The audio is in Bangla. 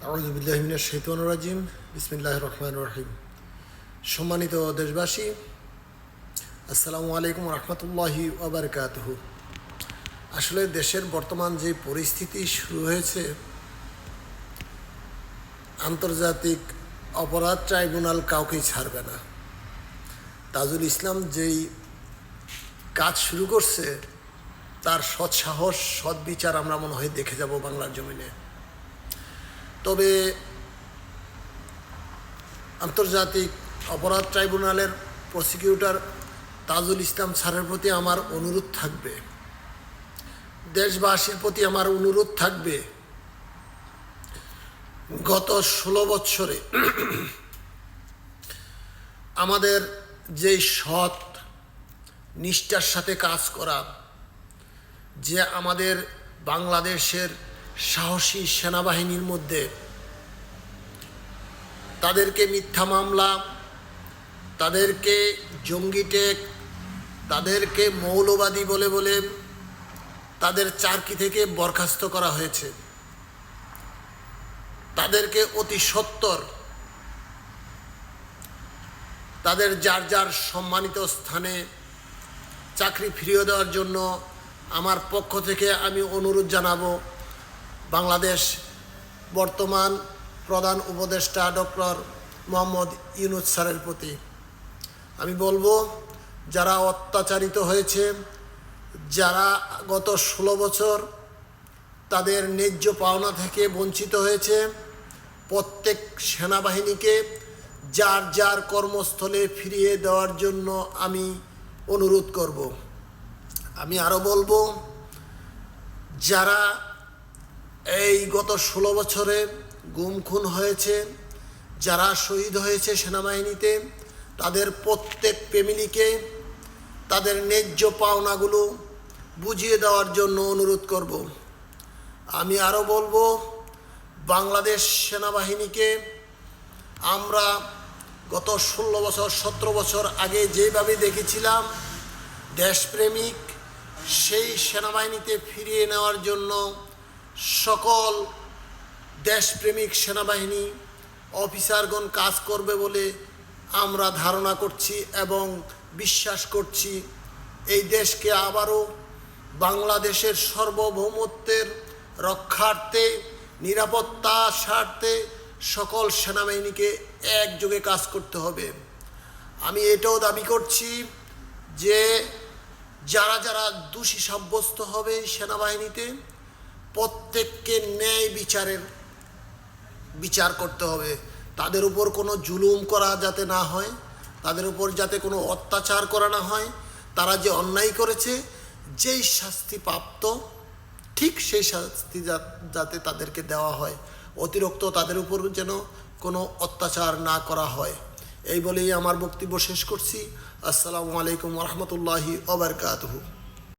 আউযু বিল্লাহি মিনাশ শাইতানির রাজিম। বিসমিল্লাহির রহমানির রহিম। সম্মানিত দেশবাসী, আসসালামু আলাইকুম রহমতুল্লাহি ওয়া বারাকাতুহু। আসলে দেশের বর্তমান যে পরিস্থিতি শুরু হয়েছে, আন্তর্জাতিক অপরাধ ট্রাইব্যুনাল কাউকেই ছাড়বে না। তাজুল ইসলাম যেই কাজ শুরু করছে, তার সৎ সাহস, সৎ বিচার আমরা মনে হয় দেখে যাব বাংলার জমিনে। তবে আন্তর্জাতিক অপরাধ ট্রাইব্যুনালের প্রসিকিউটর তাজুল ইসলাম স্যারের প্রতি আমার অনুরোধ থাকবে, দেশবাসীর প্রতি আমার অনুরোধ থাকবে, গত 16 বৎসরে আমাদের যেই সৎ নিষ্ঠার সাথে কাজ করা, যে আমাদের বাংলাদেশের সাহসী সেনাবাহিনীর মধ্যে তাদেরকে মিথ্যা মামলা, তাদেরকে জঙ্গি টেক, তাদেরকে মৌলবাদী বলে বলে তাদের চাকরি থেকে বরখাস্ত করা হয়েছে, তাদেরকে অতি সত্বর তাদের যার যার সম্মানিত স্থানে চাকরি ফিরিয়ে দেওয়ার জন্য আমার পক্ষ থেকে আমি অনুরোধ জানাবো বাংলাদেশ বর্তমান প্রধান উপদেষ্টা ডক্টর মোহাম্মদ ইউনূস স্যারের প্রতি। আমি বলবো, যারা অত্যাচারিত হয়েছে, যারা গত 16 বছর তাদের ন্যায্য পাওনা থেকে বঞ্চিত হয়েছে, প্রত্যেক সেনাবাহিনীকে যার যার কর্মস্থলে ফিরিয়ে দেওয়ার জন্য আমি অনুরোধ করব। আমি আরও বলবো, যারা এই গত 16 বছরে গুম খুন হয়েছে, যারা শহীদ হয়েছে সেনাবাহিনীতে, তাদের প্রত্যেক ফ্যামিলিকে তাদের ন্যায্য পাওনাগুলো বুঝিয়ে দেওয়ার জন্য অনুরোধ করব। আমি আরও বলবো, বাংলাদেশ সেনাবাহিনীকে আমরা গত 16 বছর 17 বছর আগে যেভাবে দেখেছিলাম দেশপ্রেমিক, সেই সেনাবাহিনীতে ফিরিয়ে নেওয়ার জন্য সকল দেশপ্রেমিক সেনাবাহিনী অফিসারগণ কাজ করবে বলে আমরা ধারণা করছি এবং বিশ্বাস করছি। এই দেশকে আবারও বাংলাদেশের সার্বভৌমত্বের রক্ষার্থে, নিরাপত্তার স্বার্থে সকল সেনাবাহিনীকে একযোগে কাজ করতে হবে। আমি এটাও দাবি করছি যে যারা যারা দোষী সাব্যস্ত হবে সেনাবাহিনীতে, প্রত্যেককে ন্যায় বিচার করতে হবে। তাদের উপর কোনো জুলুম করা যাতে না হয়, তাদের উপর যাতে কোনো অত্যাচার করা না হয়। তারা যে অন্যায় করেছে, যেই শাস্তি প্রাপ্ত, ঠিক সেই শাস্তি যাতে তাদেরকে দেওয়া হয়, অতিরিক্ত তাদের উপর যেন কোনো অত্যাচার না করা হয়। এই বলেই আমার বক্তব্য শেষ করছি। আসসালামু আলাইকুম রহমতুল্লাহি ওয়া বারাকাতুহু।